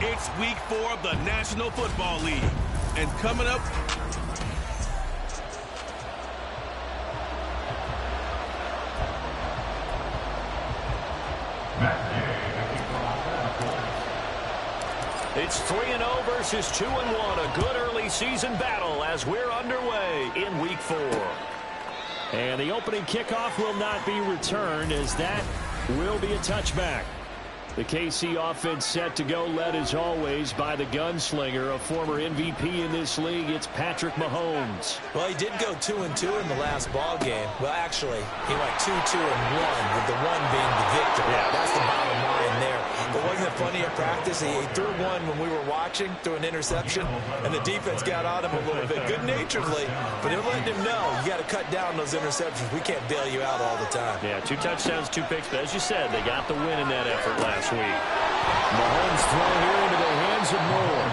It's week 4 of the National Football League. And coming up, it's 3-0 versus 2-1. A good early season battle as we're underway in week 4. And the opening kickoff will not be returned, as that will be a touchback. The KC offense set to go, led as always by the gunslinger, a former MVP in this league. It's Patrick Mahomes. Well, he did go 2-2 in the last ball game. Well, actually, he went 2-2-1, with the one being the victory. Yeah. That's the bottom line there. But wasn't it funny in practice? He threw one when we were watching, threw an interception, and the defense got on him a little bit, good-naturedly. But they're letting him know, you got to cut down those interceptions. We can't bail you out all the time. Yeah, 2 touchdowns, 2 picks. But as you said, they got the win in that effort last week. Mahomes throw here into the hands of Moore.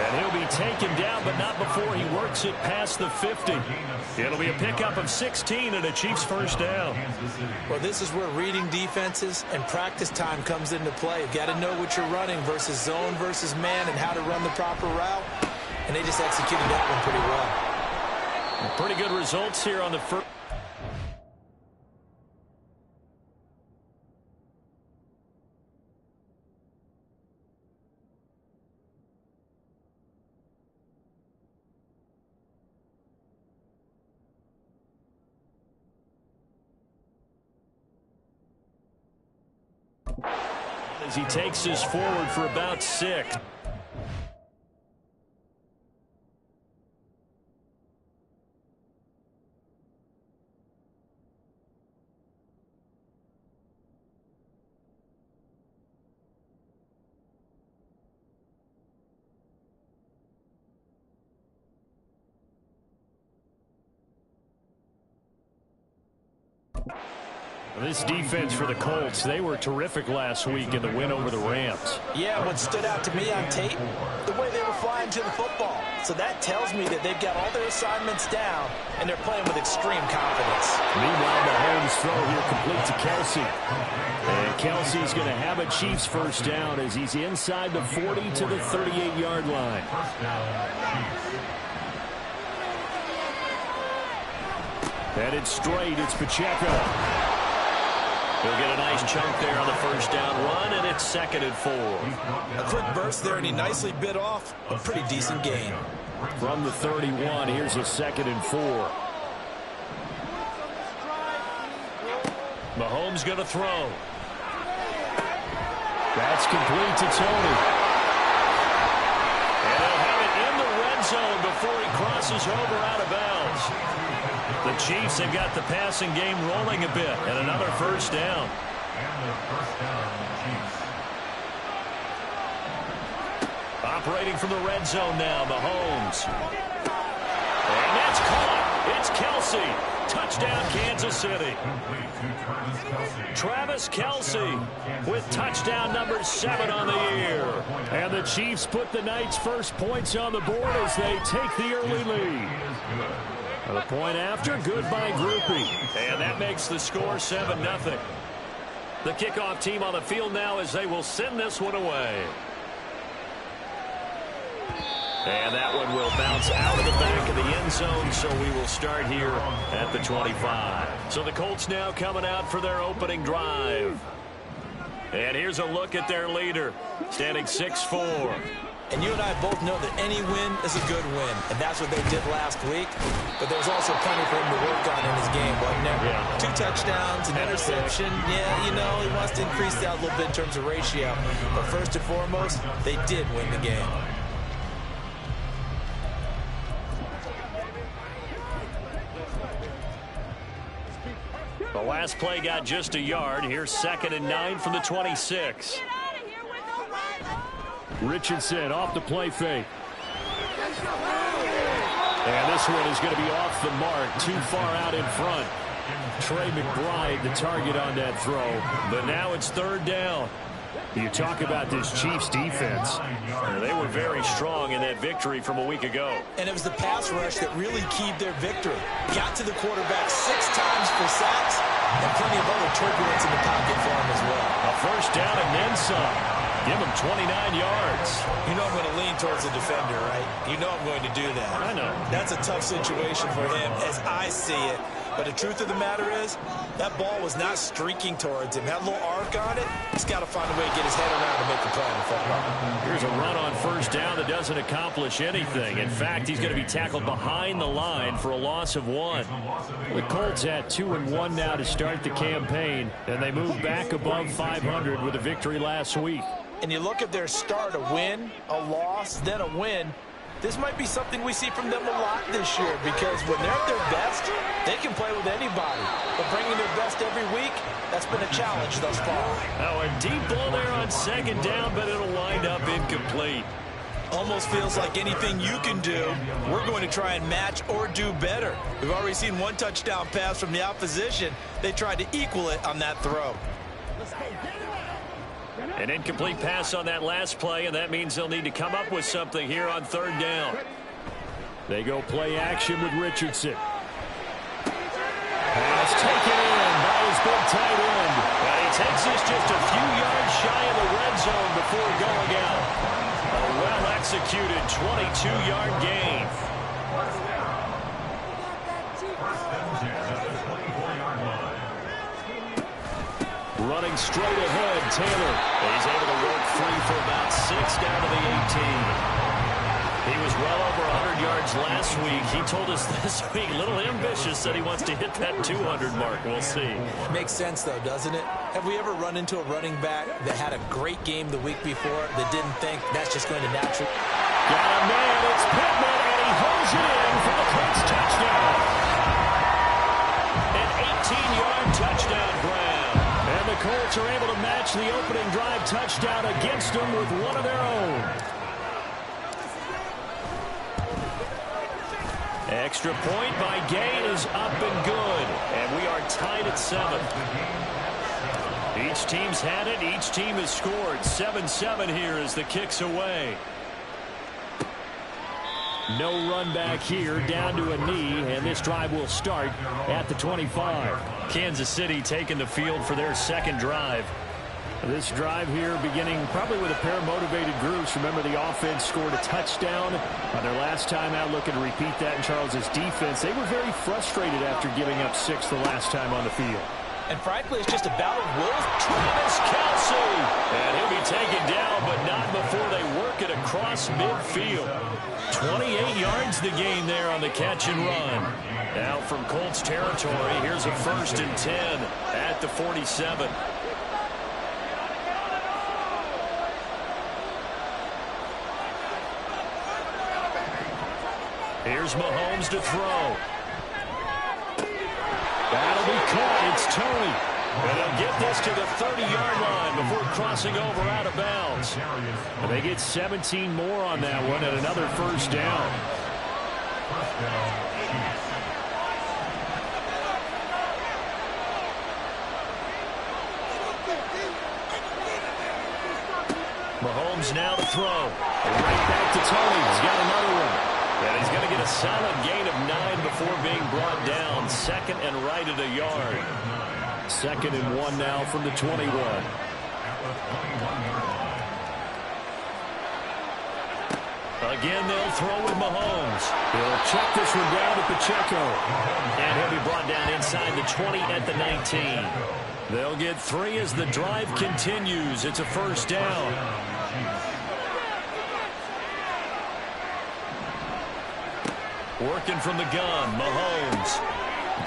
And he'll be taken down, but not before he works it past the 50. It'll be a pickup of 16 and a Chiefs first down. Well, this is where reading defenses and practice time comes into play. You've got to know what you're running versus zone versus man and how to run the proper route. And they just executed that one pretty well. Pretty good results here on the first. As he takes us forward for about 6. This defense for the Colts, they were terrific last week in the win over the Rams. Yeah, what stood out to me on tape, the way they were flying to the football. So that tells me that they've got all their assignments down, and they're playing with extreme confidence. Meanwhile, Mahomes' throw here complete to Kelsey. And Kelsey's going to have a Chiefs first down as he's inside the 40 to the 38-yard line. Headed straight, it's Pacheco. He'll get a nice chunk there on the first down run, and it's 2nd and 4. A quick burst there, and he nicely bit off a pretty decent gain. From the 31, here's a 2nd and 4. Mahomes going to throw. That's complete to Tony. And he'll have it in the red zone before he crosses over out of bounds. The Chiefs have got the passing game rolling a bit, and another first down. Operating from the red zone now, Mahomes. And that's caught. It's Kelsey. Touchdown, Kansas City. Travis Kelsey with touchdown number 7 on the year. And the Chiefs put the Knights' first points on the board as they take the early lead. The point after, good by Groupie. And that makes the score 7-0. The kickoff team on the field now as they will send this one away. And that one will bounce out of the back of the end zone, so we will start here at the 25. So the Colts now coming out for their opening drive. And here's a look at their leader, standing 6'4". And you and I both know that any win is a good win, and that's what they did last week. But there's also plenty for him to work on in his game, wasn't there? Yeah. 2 touchdowns, an interception. Yeah, you know, he wants to increase that a little bit in terms of ratio. But first and foremost, they did win the game. The last play got just a yard. Here's 2nd and 9 from the 26. Richardson off the play fake. And this one is going to be off the mark, too far out in front. Trey McBride, the target on that throw. But now it's 3rd down. You talk about this Chiefs defense. They were very strong in that victory from a week ago. And it was the pass rush that really keyed their victory. Got to the quarterback 6 times for sacks, and plenty of other turbulence in the pocket for him as well. A first down and then some. Give him 29 yards. You know I'm going to lean towards the defender, right? You know I'm going to do that. I know. That's a tough situation for him as I see it. But the truth of the matter is, that ball was not streaking towards him. Had a little arc on it. He's got to find a way to get his head around to make the play on the football. Here's a run on first down that doesn't accomplish anything. In fact, he's going to be tackled behind the line for a loss of 1. The Colts at 2-1 now to start the campaign, and they move back above 500 with a victory last week. And you look at their start, a win, a loss, then a win. This might be something we see from them a lot this year, because when they're at their best, they can play with anybody. But bringing their best every week, that's been a challenge thus far. Oh, a deep ball there on second down, but it'll wind up incomplete. Almost feels like anything you can do, we're going to try and match or do better. We've already seen one touchdown pass from the opposition. They tried to equal it on that throw. An incomplete pass on that last play, and that means they'll need to come up with something here on third down. They go play action with Richardson. Pass taken in by his big tight end. And he takes this just a few yards shy of the red zone before going out. A well-executed 22-yard gain. Running straight ahead, Taylor. He's able to work free for about 6 down to the 18. He was well over 100 yards last week. He told us this week, a little ambitious, said he wants to hit that 200 mark. We'll see. Makes sense, though, doesn't it? Have we ever run into a running back that had a great game the week before that didn't think that's just going to naturally? Got a man, it's Pittman, and he holds it in for the Colts touchdown. An 18-yard touchdown grab. And the Colts are able to match the opening drive touchdown against them with one of their own. Extra point by Gain is up and good. And we are tied at 7. Each team's had it. Each team has scored. 7-7 here as the kick's away. No run back here, down to a knee, and this drive will start at the 25. Kansas City taking the field for their second drive. This drive here beginning probably with a pair of motivated groups. Remember, the offense scored a touchdown on their last time out, looking to repeat that in Charles's defense. They were very frustrated after giving up 6 the last time on the field. And frankly, it's just a battle of wills. Travis Kelce! And he'll be taken down, but not before they work it across midfield. 28 yards the gain there on the catch and run. Now from Colts territory, here's a 1st and 10 at the 47. Here's Mahomes to throw. That'll be caught. It's Tony. And they'll get this to the 30-yard line before crossing over out of bounds. And they get 17 more on that one and another 1st down. Mahomes now to throw. Right back to Tony. He's got another one. And he's going to get a solid gain of 9 before being brought down. 2nd and right at a yard. 2nd and 1 now from the 21. Again, they'll throw with Mahomes. He'll check this one down to Pacheco. And he'll be brought down inside the 20 at the 19. They'll get 3 as the drive continues. It's a 1st down. Working from the gun, Mahomes.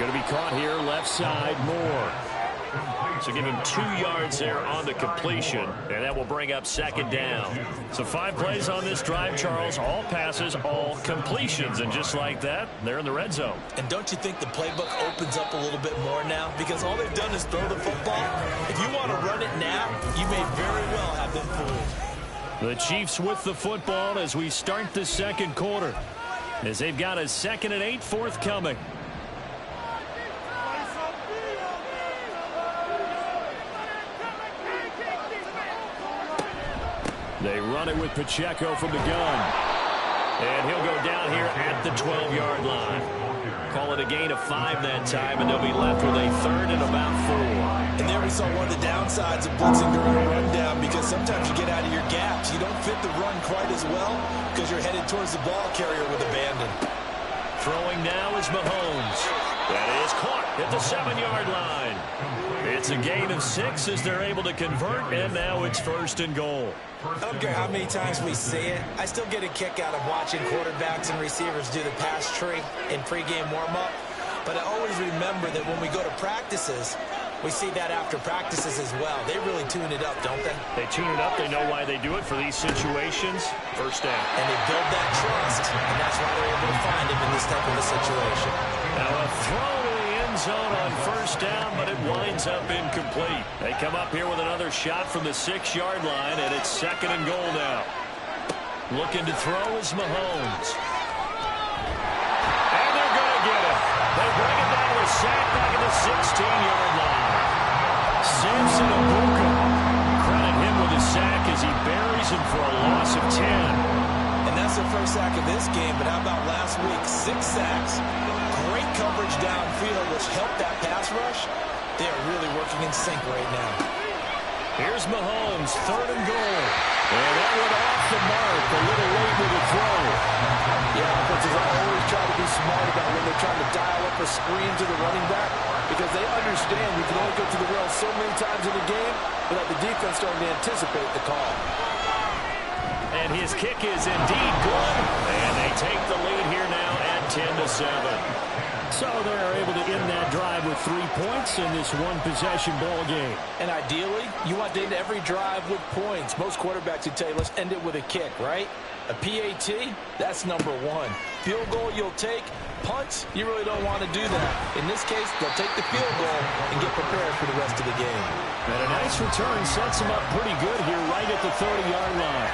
Going to be caught here, left side, Moore. So give him 2 yards there on the completion, and that will bring up 2nd down. So 5 plays on this drive, Charles. All passes, all completions, and just like that, they're in the red zone. And don't you think the playbook opens up a little bit more now? Because all they've done is throw the football. If you want to run it now, you may very well have them fooled. The Chiefs with the football as we start the 2nd quarter, as they've got a 2nd and 8 forthcoming. They run it with Pacheco from the gun. And he'll go down here at the 12-yard line. Call it a gain of 5 that time, and they'll be left with a 3rd and about 4. And there we saw one of the downsides of blitzing during a rundown, because sometimes you get out of your gaps. You don't fit the run quite as well because you're headed towards the ball carrier with abandon. Throwing now is Mahomes. That is caught at the 7-yard line. It's a gain of 6 as they're able to convert, and now it's 1st and goal. I don't care how many times we see it. I still get a kick out of watching quarterbacks and receivers do the pass tree in pregame warm-up. But I always remember that when we go to practices, we see that after practices as well. They really tune it up, don't they? They tune it up. They know why they do it for these situations. 1st down. And they build that trust, and that's why they're able to find him in this type of a situation. Now a throw to the end zone on 1st down, but it winds up incomplete. They come up here with another shot from the 6-yard line, and it's 2nd and goal now. Looking to throw is Mahomes. And they're going to get it. They bring it down to a sack back at the 16-yard line. Samson Abuka. Credit him with a sack as he buries him for a loss of 10. And that's the first sack of this game, but how about last week? 6 sacks. Great coverage downfield, which helped that pass rush. They are really working in sync right now. Here's Mahomes, 3rd and goal. And that went off the mark, a little late with the throw. Yeah, offenses always try to be smart about when they're trying to dial up a screen to the running back, because they understand you can only go to the rail so many times in the game without the defense starting to anticipate the call. And his kick is indeed good, and they take the lead here now at 10-7. So they're able to end that drive with 3 points in this one-possession ball game. And ideally, you want to end every drive with points. Most quarterbacks would tell you, let's end it with a kick, right? A PAT, that's number 1. Field goal you'll take. Punts, you really don't want to do that. In this case, they'll take the field goal and get prepared for the rest of the game. And a nice return sets them up pretty good here right at the 30-yard line.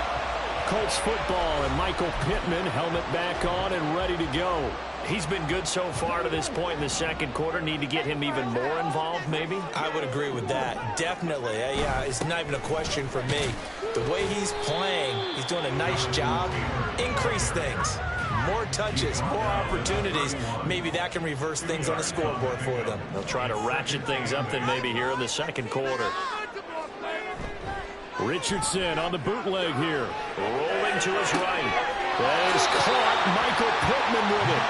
Colts football, and Michael Pittman, helmet back on and ready to go. He's been good so far to this point in the 2nd quarter. Need to get him even more involved, maybe? I would agree with that. Definitely. Yeah, it's not even a question for me. The way he's playing, he's doing a nice job. Increase things. More touches, more opportunities. Maybe that can reverse things on the scoreboard for them. They'll try to ratchet things up then maybe here in the 2nd quarter. Richardson on the bootleg here. Rolling to his right. That is caught. Michael Pittman with it.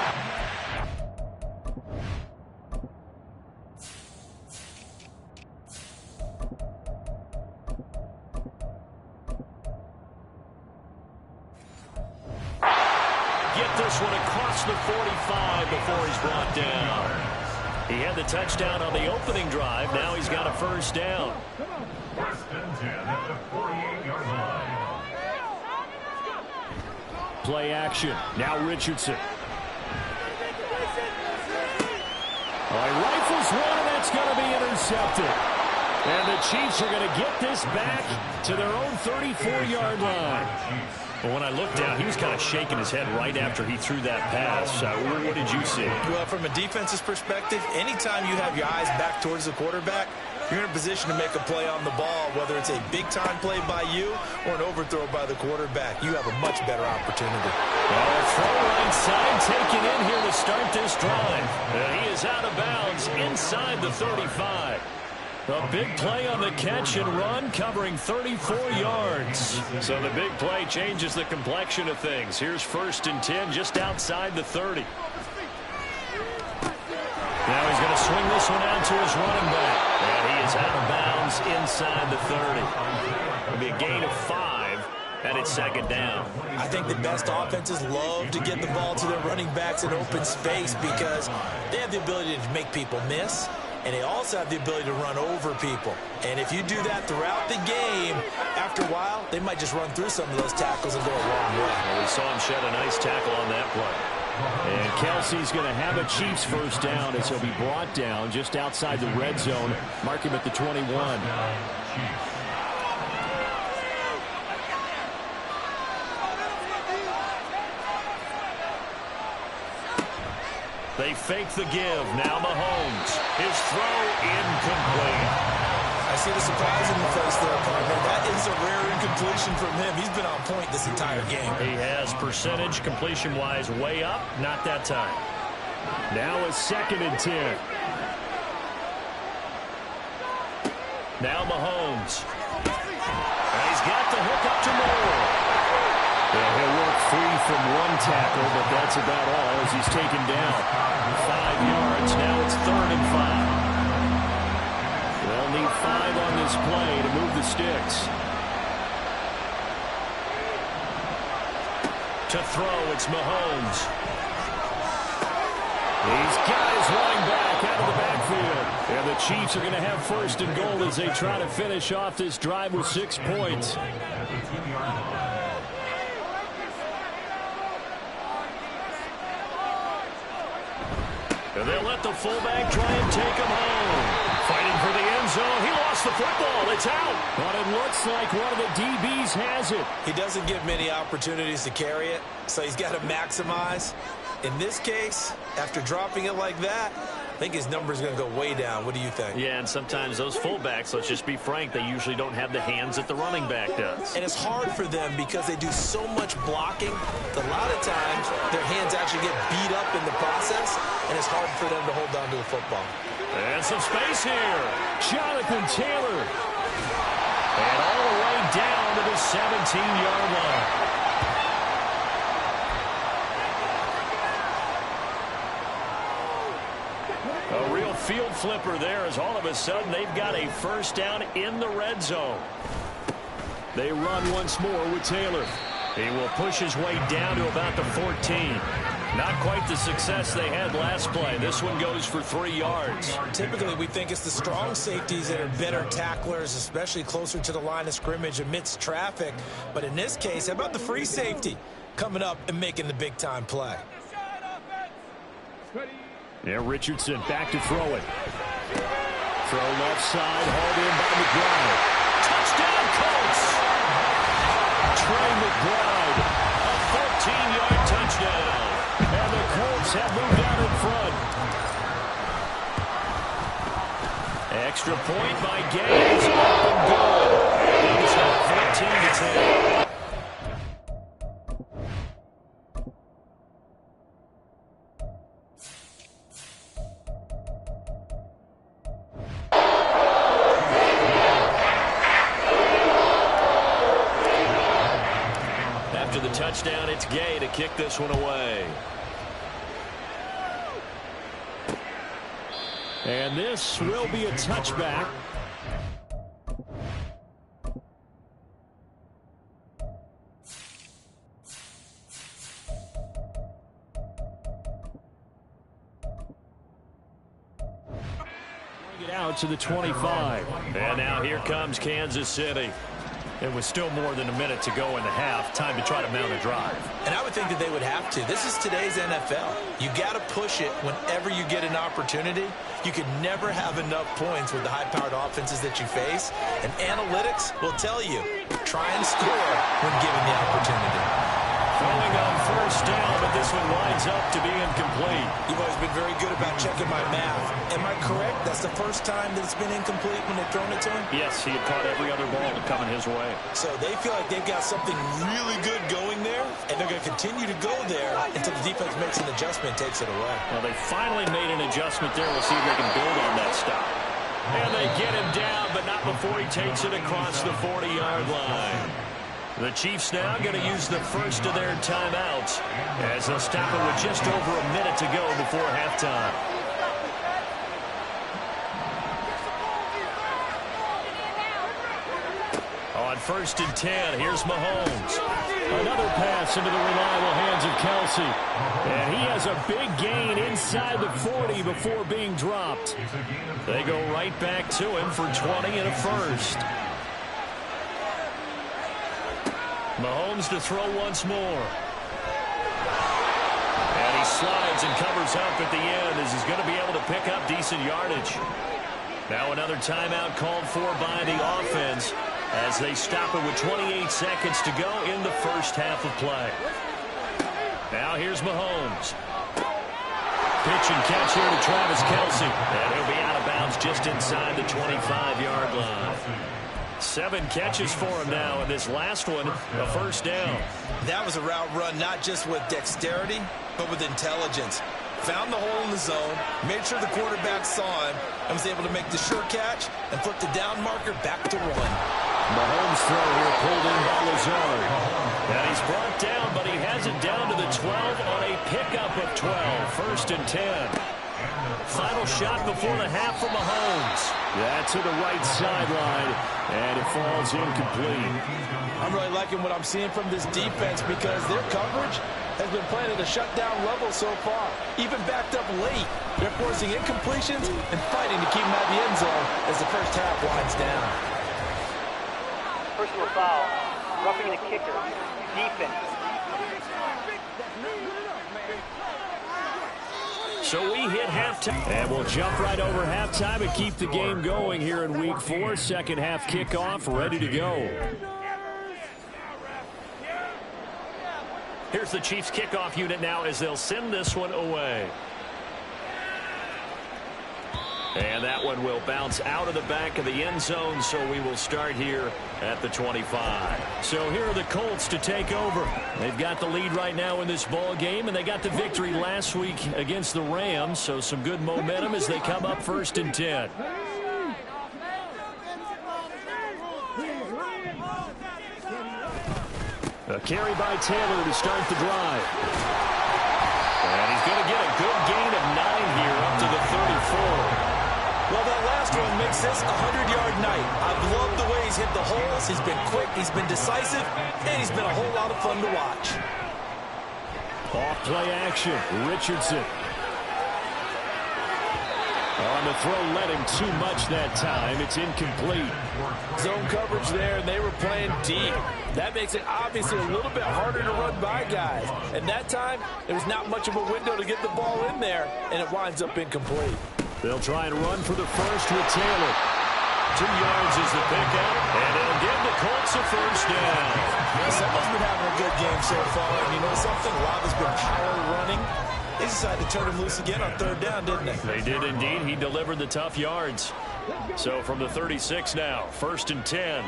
Get this one across the 45 before he's brought down. He had the touchdown on the opening drive. Now he's got a 1st down. 1st and 10 at the 48-yard line. Play action. Now Richardson. Rifles one, and that's going to be intercepted. And the Chiefs are going to get this back to their own 34-yard line. But when I looked down, he was kind of shaking his head right after he threw that pass. What did you see? Well, from a defense's perspective, anytime you have your eyes back towards the quarterback, you're in a position to make a play on the ball, whether it's a big-time play by you or an overthrow by the quarterback. You have a much better opportunity. Well, a throw right side taken in here to start this drive. And he is out of bounds inside the 35. A big play on the catch and run, covering 34 yards. So the big play changes the complexion of things. Here's 1st and 10 just outside the 30. Now he's going to swing this one out to his running back. And he is out of bounds inside the 30. It'll be a gain of 5, and it's 2nd down. I think the best offenses love to get the ball to their running backs in open space because they have the ability to make people miss, and they also have the ability to run over people. And if you do that throughout the game, after a while, they might just run through some of those tackles and go a long way. Well, we saw him shed a nice tackle on that play. And Kelsey's going to have a Chiefs 1st down as he'll be brought down just outside the red zone. Mark him at the 21. They fake the give. Now Mahomes. His throw incomplete. I see the surprise in the face there, partner. That is a rare incompletion from him. He's been on point this entire game. He has percentage completion-wise way up. Not that time. Now a 2nd and 10. Now Mahomes. And he's got the hook up to Moore. Yeah, he'll work free from one tackle, but that's about all as he's taken down. 5 yards. Now it's 3rd and 5. They'll need 5 on this play to move the sticks. To throw, it's Mahomes. He's got his running back out of the backfield. And the Chiefs are going to have 1st and goal as they try to finish off this drive with 6 points. And they'll let the fullback try and take him home. Fighting for the end zone. He lost the football. It's out. But it looks like one of the DBs has it. He doesn't give many opportunities to carry it, so he's got to maximize. In this case, after dropping it like that, I think his number is going to go way down. What do you think? Yeah, and sometimes those fullbacks, let's just be frank, they usually don't have the hands that the running back does. And it's hard for them because they do so much blocking. A lot of times, their hands actually get beat up in the process, and it's hard for them to hold on to the football. And some space here. Jonathan Taylor. And all the way down to the 17-yard line. A real field flipper there as all of a sudden they've got a 1st down in the red zone. They run once more with Taylor. He will push his way down to about the 14. Not quite the success they had last play. This one goes for 3 yards. Typically, we think it's the strong safeties that are better tacklers, especially closer to the line of scrimmage amidst traffic. But in this case, how about the free safety coming up and making the big-time play? Yeah, Richardson back to throw it. Throw left side, hauled in by McBride. Touchdown, Colts! Trey McBride, a 14-yard touchdown. And the Colts have moved out in front. Extra point by Gaines. Up and good. It's now 14-10. After the touchdown, it's Gay to kick this one away. And this will be a touchback. Bring it out to the 25. And now here comes Kansas City. It was still more than a minute to go in the half. Time to try to mount a drive. And I would think that they would have to. This is today's NFL. You got to push it whenever you get an opportunity. You can never have enough points with the high-powered offenses that you face. And analytics will tell you, try and score when given the opportunity. Throwing on 1st down, but this one winds up to be incomplete. You've always been very good about checking my math. Am I correct? That's the first time that it's been incomplete when they've thrown it to him? Yes, he had caught every other ball coming his way. So they feel like they've got something really good going there, and they're going to continue to go there until the defense makes an adjustment and takes it away. Well, they finally made an adjustment there. We'll see if they can build on that stop. And they get him down, but not before he takes it across the 40-yard line. The Chiefs now going to use the first of their timeouts as they'll stop it with just over a minute to go before halftime. On 1st and 10, here's Mahomes. Another pass into the reliable hands of Kelsey. And he has a big gain inside the 40 before being dropped. They go right back to him for 20 and a 1st. Mahomes to throw once more. And he slides and covers up at the end as he's going to be able to pick up decent yardage. Now another timeout called for by the offense as they stop it with 28 seconds to go in the first half of play. Now here's Mahomes. Pitch and catch here to Travis Kelsey. And he'll be out of bounds just inside the 25-yard line. 7 catches for him now, and this last one, a 1st down. That was a route run not just with dexterity, but with intelligence. found the hole in the zone, made sure the quarterback saw him, and was able to make the sure catch and flip the down marker back to run. Mahomes' throw here pulled in by Lazard. And he's brought down, but he has it down to the 12 on a pickup of 12. First and 10. Final shot before the half for Mahomes. That's to the right sideline, and it falls incomplete. I'm really liking what I'm seeing from this defense because their coverage has been playing at a shutdown level so far. Even backed up late, they're forcing incompletions and fighting to keep them out of the end zone as the first half winds down. Personal foul, roughing the kicker, defense. So we hit halftime, and we'll jump right over halftime and keep the game going here in Week 4. Second half kickoff, ready to go. Here's the Chiefs kickoff unit now as they'll send this one away. And that one will bounce out of the back of the end zone, so we will start here at the 25. So here are the Colts to take over. They've got the lead right now in this ball game, and they got the victory last week against the Rams, so some good momentum as they come up first and 10. A carry by Taylor to start the drive. And he's going to get a good gain of 9 here up to the 34. Well, that last one makes this a 100-yard night. I've loved the way he's hit the holes. He's been quick, he's been decisive, and he's been a whole lot of fun to watch. Off play action, Richardson. On the throw, led him too much that time. It's incomplete. Zone coverage there, and they were playing deep. That makes it obviously a little bit harder to run by guys. And that time, there was not much of a window to get the ball in there, and it winds up incomplete. They'll try and run for the first with Taylor. 2 yards is the pickup, and it'll give the Colts a first down. Someone's been having a good game so far, and you know something? Rob has been power running. They decided to turn him loose again on third down, didn't they? They did indeed. He delivered the tough yards. So from the 36 now, first and 10.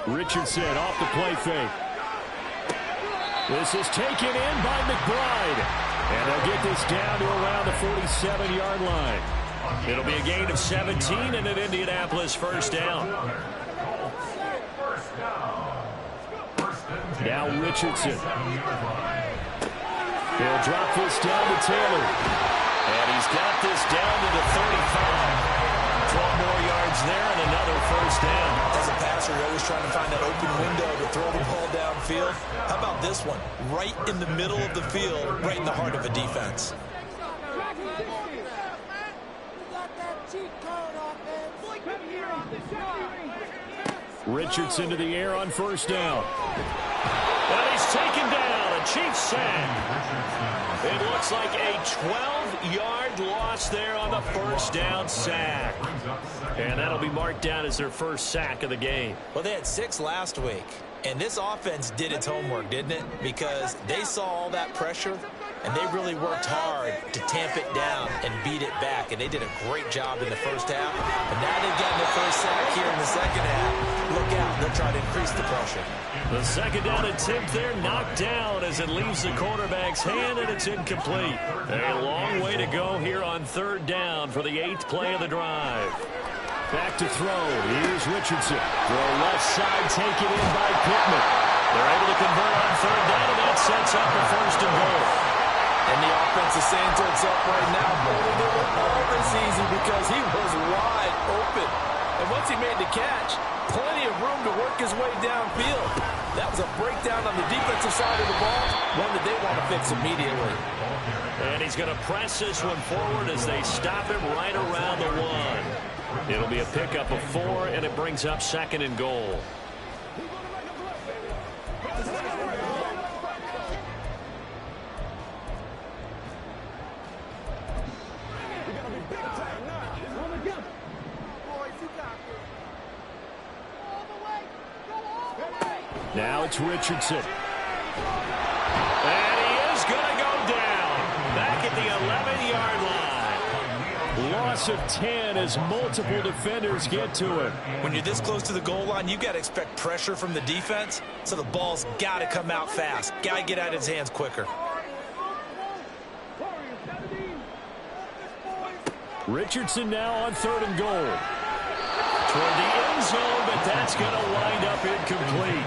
Richardson off the play fake. This is taken in by McBride. And they'll get this down to around the 47-yard line. It'll be a gain of 17 and an Indianapolis first down. Now Richardson. He'll drop this down to Taylor. And he's got this down to the 35. 12 more yards there and another first down. As a passer, you're always trying to find that open window to throw the ball downfield. How about this one? Right in the middle of the field, right in the heart of a defense. Richardson to the air on first down. And he's taken down. A Chiefs sack. It looks like a 12-yard loss there on the first down sack. And that'll be marked down as their first sack of the game. Well, they had 6 last week. And this offense did its homework, didn't it? Because they saw all that pressure, and they really worked hard to tamp it down and beat it back. And they did a great job in the first half. And now they've gotten their first sack here in the second half. Look out, they'll try to increase the pressure. The second down attempt there knocked down as it leaves the quarterback's hand, and it's incomplete. A long way to go here on third down for the 8th play of the drive. Back to throw. Here's Richardson. Throw left side, taken in by Pittman. They're able to convert on third down, and that sets up a first and goal. And the offense is saying to itself right now, only they were all this easy because he was wide open. And once he made the catch, plenty of room to work his way downfield. That was a breakdown on the defensive side of the ball, one that they want to fix immediately. And he's going to press this one forward as they stop him right around the 1. It'll be a pickup of 4, and it brings up second and goal. Now it's Richardson. And he is going to go down. Back at the 11-yard line. loss of 10 as multiple defenders get to him. When you're this close to the goal line, you got to expect pressure from the defense, so the ball's got to come out fast. Got to get out of his hands quicker. Richardson now on 3rd and goal. Toward the end zone, but that's going to wind up incomplete.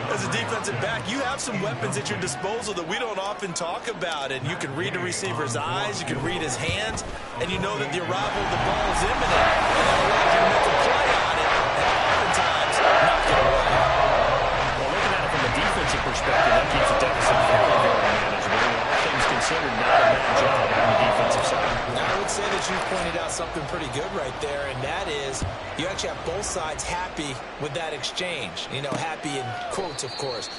As a defensive back, you have some weapons at your disposal that we don't often talk about. And you can read the receiver's eyes, you can read his hands, and you know that the arrival of the ball is imminent. And that allows you to make a play on it, and oftentimes not get away. Well, looking at it from a defensive perspective, that keeps the deficit very, very manageable. All things considered, not a bad job on the defensive side. I would say that you pointed out something pretty good right there, and that is you actually have both sides happy with that exchange. You know, happy in quotes, of course.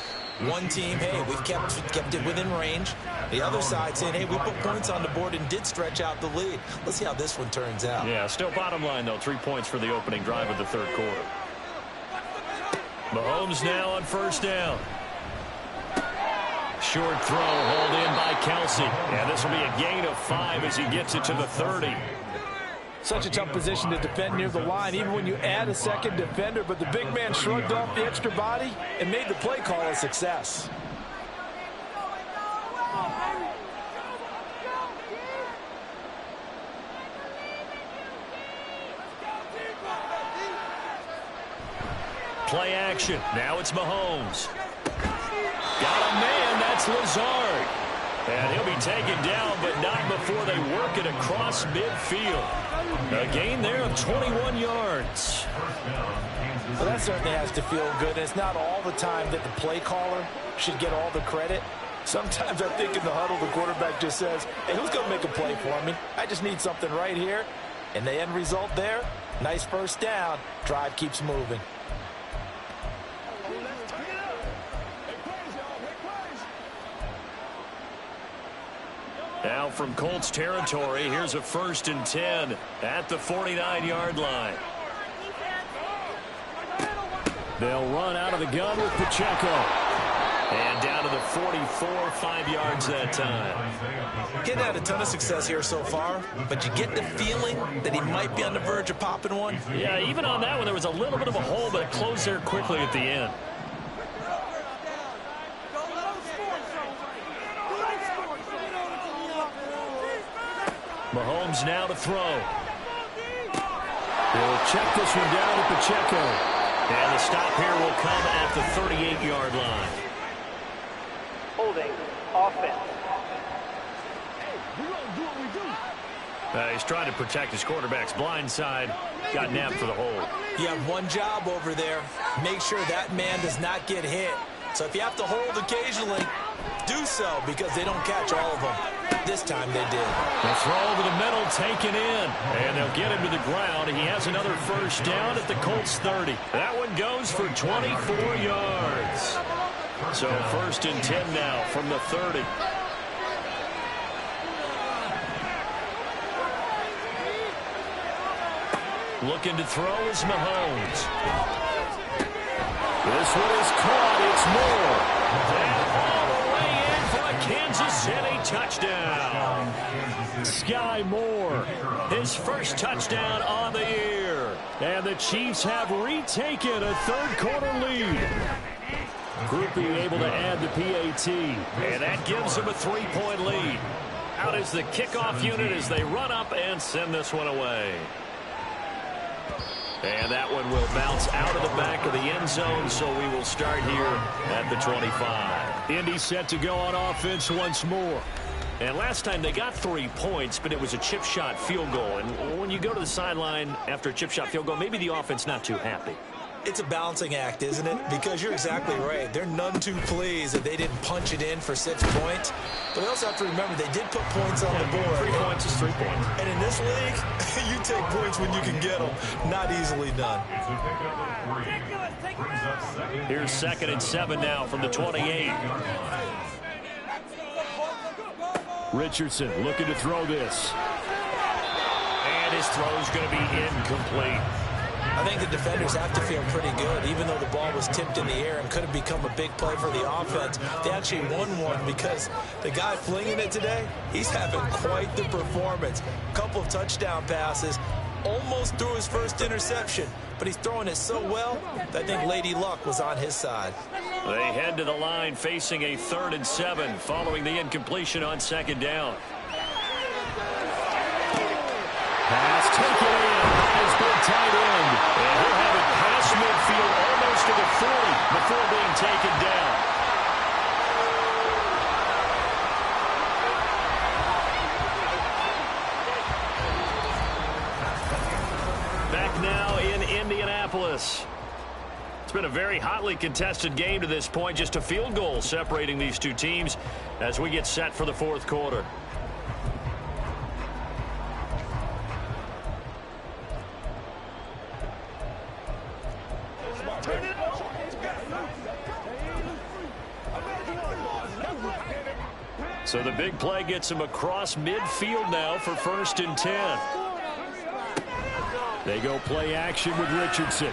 One team, hey, we've kept it within range. The other side saying, hey, we put points on the board and did stretch out the lead. Let's see how this one turns out. Yeah, still bottom line, though. 3 points for the opening drive of the 3rd quarter. Mahomes now on 1st down. Short throw, hauled in by Kelsey. And this will be a gain of 5 as he gets it to the 30. Such a tough position to defend near the line, even when you add a second defender. But the big man shrugged off the extra body and made the play call a success. Play action. Now it's Mahomes. Got a man. That's Lazard. And he'll be taken down, but not before they work it across midfield. A gain there of 21 yards. Well, that certainly has to feel good. And it's not all the time that the play caller should get all the credit. Sometimes I think in the huddle, the quarterback just says, hey, who's going to make a play for me? I just need something right here. And the end result there, nice 1st down. Drive keeps moving. Now from Colts territory, here's a 1st and 10 at the 49-yard line. They'll run out of the gun with Pacheco. And down to the 44, 5 yards that time. He's had a ton of success here so far, but you get the feeling that he might be on the verge of popping one. Yeah, even on that one, there was a little bit of a hole, but it closed there quickly at the end. Mahomes now to throw. He'll check this one down to Pacheco. And the stop here will come at the 38-yard line. Holding. Offense. He's trying to protect his quarterback's blind side. Got nabbed for the hold. You have one job over there. Make sure that man does not get hit. So if you have to hold occasionally, do so, because they don't catch all of them. This time they did. The throw over the middle taken in. And they'll get him to the ground. He has another 1st down at the Colts 30. That one goes for 24 yards. So 1st and 10 now from the 30. Looking to throw is Mahomes. This one is caught. It's Moore. And all the way in for a Kansas City touchdown. Sky Moore, his 1st touchdown on the year. And the Chiefs have retaken a 3rd quarter lead. Groupie able to add the PAT. And that gives them a 3-point lead. Out is the kickoff unit as they run up and send this one away. And that one will bounce out of the back of the end zone, so we will start here at the 25. Indy set to go on offense once more. And last time they got 3 points, but it was a chip shot field goal. And when you go to the sideline after a chip shot field goal, maybe the offense not too happy. It's a balancing act, isn't it? Because you're exactly right. They're none too pleased that they didn't punch it in for 6 points. But we also have to remember they did put points on the board. 3 points is 3 points. And in this league, you take points when you can get them. Not easily done. Here's 2nd and 7 now from the 28. Richardson looking to throw this. And his throw is going to be incomplete. I think the defenders have to feel pretty good, even though the ball was tipped in the air and could have become a big play for the offense. They actually won one because the guy flinging it today, he's having quite the performance. A couple of touchdown passes, almost threw his first interception, but he's throwing it so well that I think Lady Luck was on his side. They head to the line facing a 3rd and 7 following the incompletion on 2nd down. Pass taken in by his big tight end. And he'll have it past midfield almost to the 40 before being taken down. Back now in Indianapolis. It's been a very hotly contested game to this point. Just a field goal separating these two teams as we get set for the 4th quarter. So the big play gets him across midfield now for 1st and 10. They go play action with Richardson. Oh,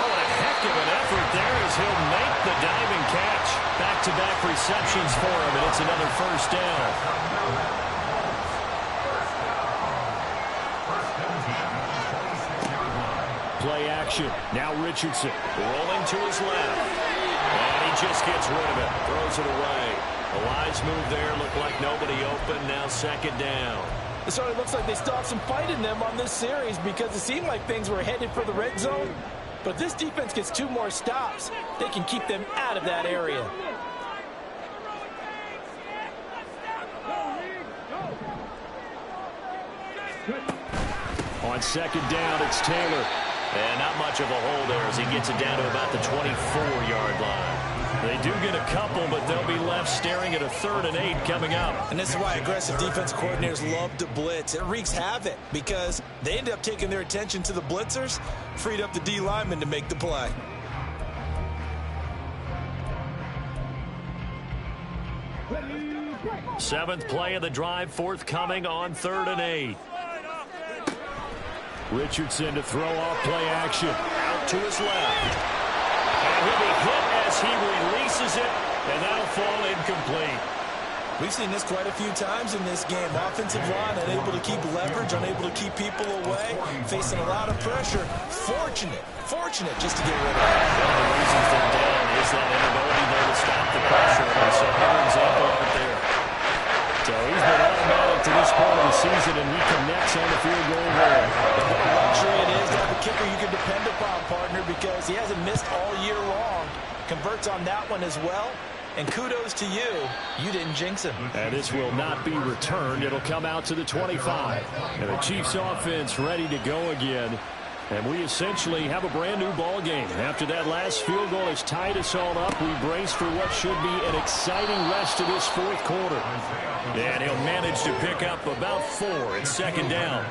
a heck of an effort there as he'll make the diving catch. Back-to-back receptions for him, and it's another 1st down. Play action. Now Richardson rolling to his left. And he just gets rid of it. Throws it away. A wise move there. Looked like nobody open. Now 2nd down. It certainly looks like they still have some fight in them on this series because it seemed like things were headed for the red zone. But this defense gets 2 more stops. They can keep them out of that area. On 2nd down, it's Taylor. And not much of a hole there as he gets it down to about the 24-yard line. They do get a couple, but they'll be left staring at a 3rd and 8 coming up. And this is why aggressive defense coordinators love to blitz. It wreaks havoc because they end up taking their attention to the blitzers, freed up the D lineman to make the play. Seventh play of the drive, forthcoming on 3rd and 8. Richardson to throw off play action. Out to his left. And he'll be hit as he releases it, and that'll fall incomplete. We've seen this quite a few times in this game. Offensive line unable to keep leverage, unable to keep people away, facing a lot of pressure. Fortunate just to get rid of it. One of the reasons they're down is that inability there to stop the pressure. And so another example of it there. So he's been automatic to this part of the season, and he connects on the field goal there. What a luxury it is to have a kicker you can depend upon, partner, because he hasn't missed all year long. Converts on that one as well. And kudos to you. You didn't jinx him. And this will not be returned. It'll come out to the 25. And the Chiefs offense ready to go again. And we essentially have a brand new ball game. After that last field goal has tied us all up, we brace for what should be an exciting rest of this 4th quarter. And he'll manage to pick up about 4 at 2nd down.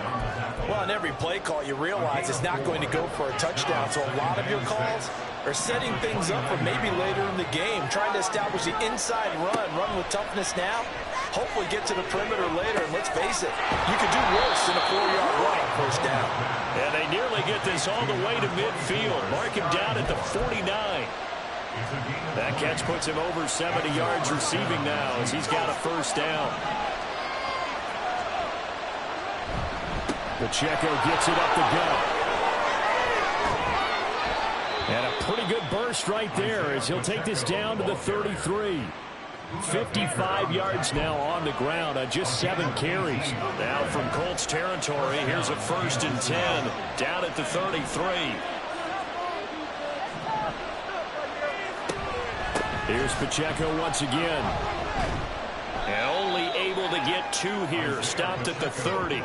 Well, on every play call, you realize it's not going to go for a touchdown. So a lot of your calls are setting things up for maybe later in the game, trying to establish the inside run with toughness now, hopefully get to the perimeter later. And let's face it, you could do worse than a 4-yard run on 1st down. And they nearly get this all the way to midfield. Mark him down at the 49. That catch puts him over 70 yards receiving now as he's got a 1st down. Pacheco gets it up the gut. And a pretty good burst right there as he'll take this down to the 33. 55 yards now on the ground on just 7 carries. Now from Colts territory, here's a 1st and 10 down at the 33. Here's Pacheco once again. And only able to get 2 here. Stopped at the 30.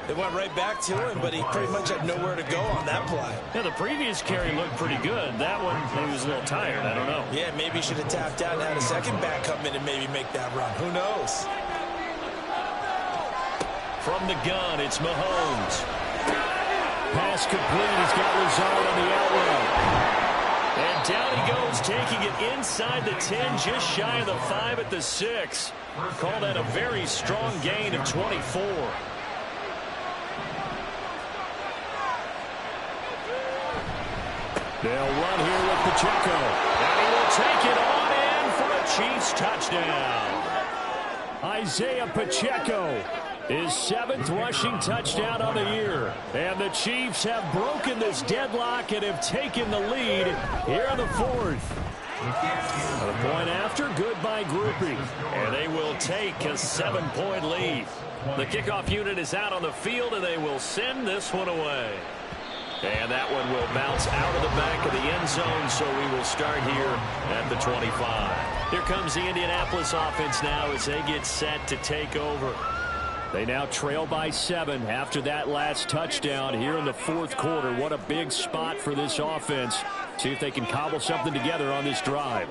They went right back to him, but he pretty much had nowhere to go on that play. Yeah, the previous carry looked pretty good. That one, he was a little tired. I don't know. Yeah, maybe he should have tapped out and had a second back come in and maybe make that run. Who knows? From the gun, it's Mahomes. Pass complete. He's got Lazard on the out route. And down he goes, taking it inside the 10, just shy of the 5 at the 6. Call that a very strong gain of 24. They'll run here with Pacheco. And he will take it on in for a Chiefs touchdown. Isaiah Pacheco, his 7th rushing touchdown on the year. And the Chiefs have broken this deadlock and have taken the lead here in the 4th. The point after, good by Groupie. And they will take a 7-point lead. The kickoff unit is out on the field, and they will send this one away. And that one will bounce out of the back of the end zone, so we will start here at the 25. Here comes the Indianapolis offense now as they get set to take over. They now trail by 7 after that last touchdown here in the 4th quarter. What a big spot for this offense. See if they can cobble something together on this drive.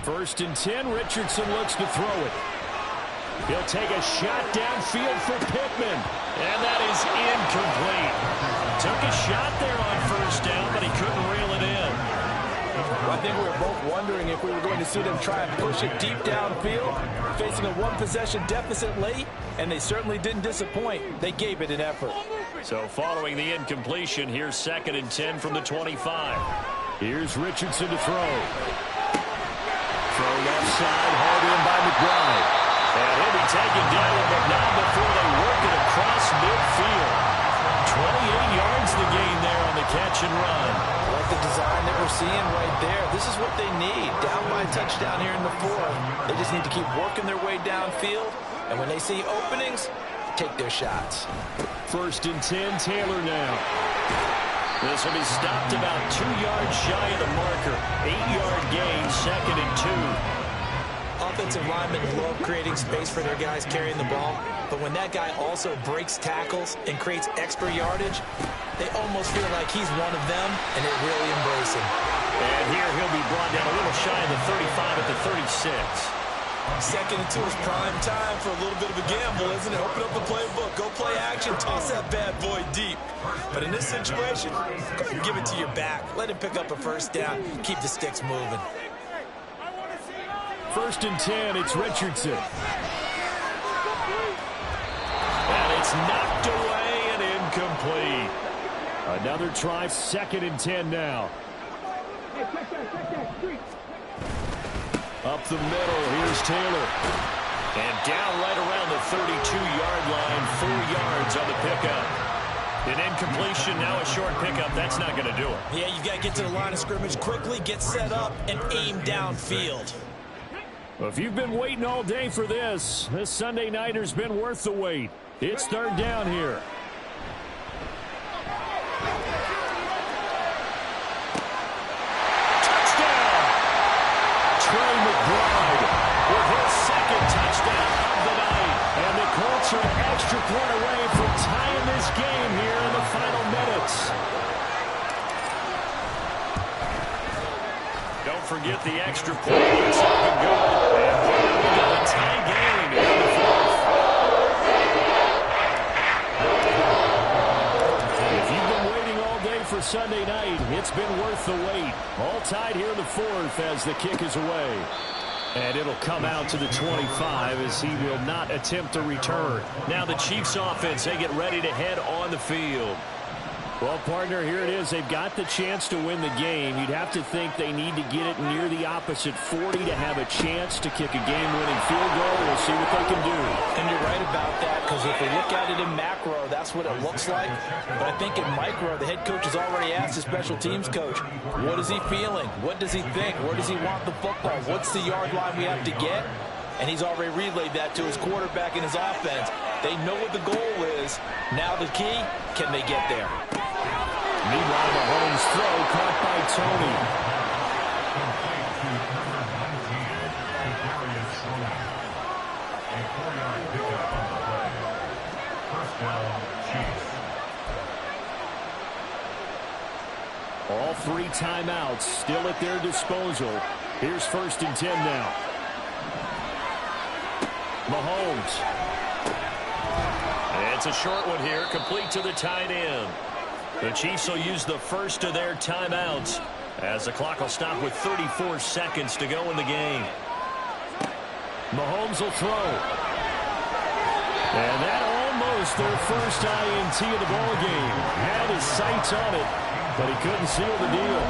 First and 10, Richardson looks to throw it. He'll take a shot downfield for Pittman. And that is incomplete. Took a shot there on first down, but he couldn't reel it in. I think we were both wondering if we were going to see them try and push it deep downfield, facing a 1-possession deficit late, and they certainly didn't disappoint. They gave it an effort. So following the incompletion, here's 2nd and 10 from the 25. Here's Richardson to throw. Throw left side, hauled in by McBride. And he'll be taken down, but not before they work it across midfield. 28 yards the gain there on the catch and run. I like the design that we're seeing right there. This is what they need. Down by a touchdown here in the 4th. They just need to keep working their way downfield. And when they see openings, take their shots. First and 10, Taylor now. This will be stopped about 2 yards shy of the marker. 8-yard gain, 2nd and 2. Offensive linemen love creating space for their guys carrying the ball, but when that guy also breaks tackles and creates extra yardage, they almost feel like he's one of them, and they really embrace him. And here he'll be brought down a little shy of the 35 at the 36. 2nd and 2 is prime time for a little bit of a gamble, isn't it? Open up the playbook, go play action, toss that bad boy deep. But in this situation, go ahead and give it to your back. Let him pick up a first down, keep the sticks moving. First and 10, it's Richardson. And it's knocked away and incomplete. Another try, 2nd and 10 now. Up the middle, here's Taylor. And down right around the 32-yard line, 4 yards on the pickup. An incompletion, now a short pickup. That's not going to do it. Yeah, you've got to get to the line of scrimmage quickly, get set up, and aim downfield. Well, if you've been waiting all day for this Sunday nighter's been worth the wait. It's 3rd down here. Touchdown! Trey McBride with his 2nd touchdown of the night. And the Colts are an extra point away from tying this game here in the final minutes. Don't forget the extra point. It's up and going. And we got a tie game in the 4th. If you've been waiting all day for Sunday night, it's been worth the wait. All tied here in the 4th as the kick is away. And it'll come out to the 25 as he will not attempt a return. Now the Chiefs offense, they get ready to head on the field. Well, partner, here it is. They've got the chance to win the game. You'd have to think they need to get it near the opposite 40 to have a chance to kick a game-winning field goal. We'll see what they can do. And you're right about that, because if we look at it in macro, that's what it looks like. But I think in micro, the head coach has already asked the special teams coach, what is he feeling? What does he think? Where does he want the football? What's the yard line we have to get? And he's already relayed that to his quarterback and his offense. They know what the goal is. Now the key, can they get there? Meanwhile, Mahomes' throw caught by Tony. All 3 timeouts still at their disposal. Here's 1st and 10 now. Mahomes. It's a short one here, complete to the tight end. The Chiefs will use the first of their timeouts as the clock will stop with 34 seconds to go in the game. Mahomes will throw. And that almost their first INT of the ball game. Had his sights on it, but he couldn't seal the deal.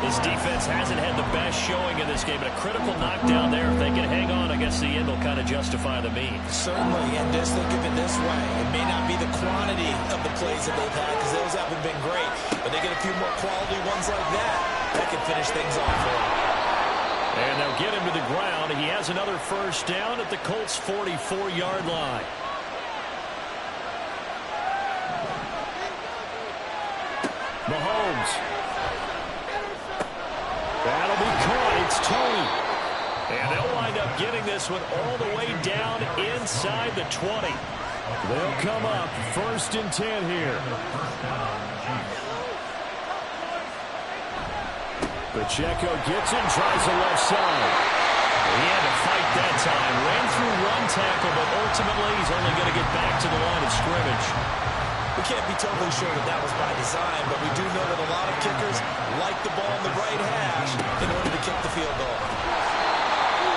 This defense hasn't had the best showing in this game, but a critical knockdown there. If they can hang on, I guess the end will kind of justify the means. Certainly, and just think of it this way. It may not be the quantity of the plays that they've had, because those haven't been great, but they get a few more quality ones like that can finish things off for them. And they'll get him to the ground. He has another first down at the Colts' 44-yard line. Mahomes. That'll be caught. It's Tony. And they'll wind up getting this one all the way down inside the 20. They'll come up 1st and 10 here. Pacheco gets in, tries the left side. He had to fight that time. Ran through one tackle, but ultimately he's only going to get back to the line of scrimmage. We can't be totally sure that was by design, but we do know that a lot of kickers like the ball in the right hash in order to kick the field goal.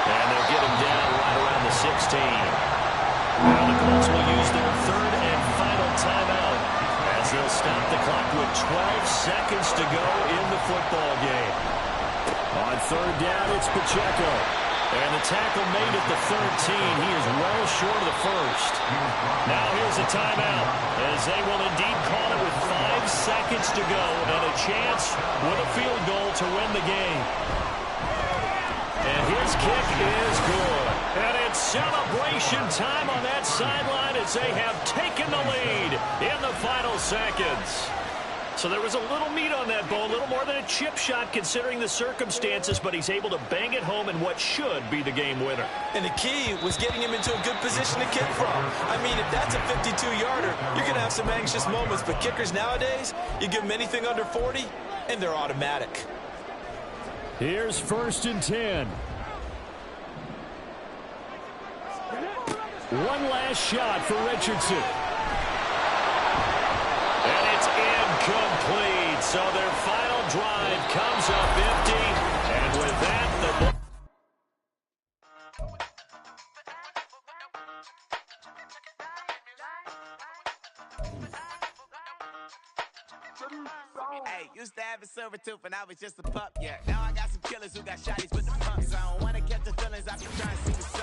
And they'll get him down right around the 16. Now the Colts will use their 3rd and final timeout as they'll stop the clock with 12 seconds to go in the football game. On 3rd down, it's Pacheco. And the tackle made at the 13. He is well short of the first. Now here's a timeout as they will indeed call it with 5 seconds to go and a chance with a field goal to win the game. And his kick is good. And it's celebration time on that sideline as they have taken the lead in the final seconds. So there was a little meat on that ball, a little more than a chip shot considering the circumstances, but he's able to bang it home in what should be the game winner. And the key was getting him into a good position to kick from. I mean, if that's a 52-yarder, you're going to have some anxious moments, but kickers nowadays, you give them anything under 40, and they're automatic. Here's 1st and 10. One last shot for Richardson. And it's incomplete. So their final drive comes up empty. And with that, the Hey, used to have a silver tooth and I was just a pup, yeah. Now I got some killers who got shotties with the pumps. I don't wanna catch the feelings, I be trying to see what's up.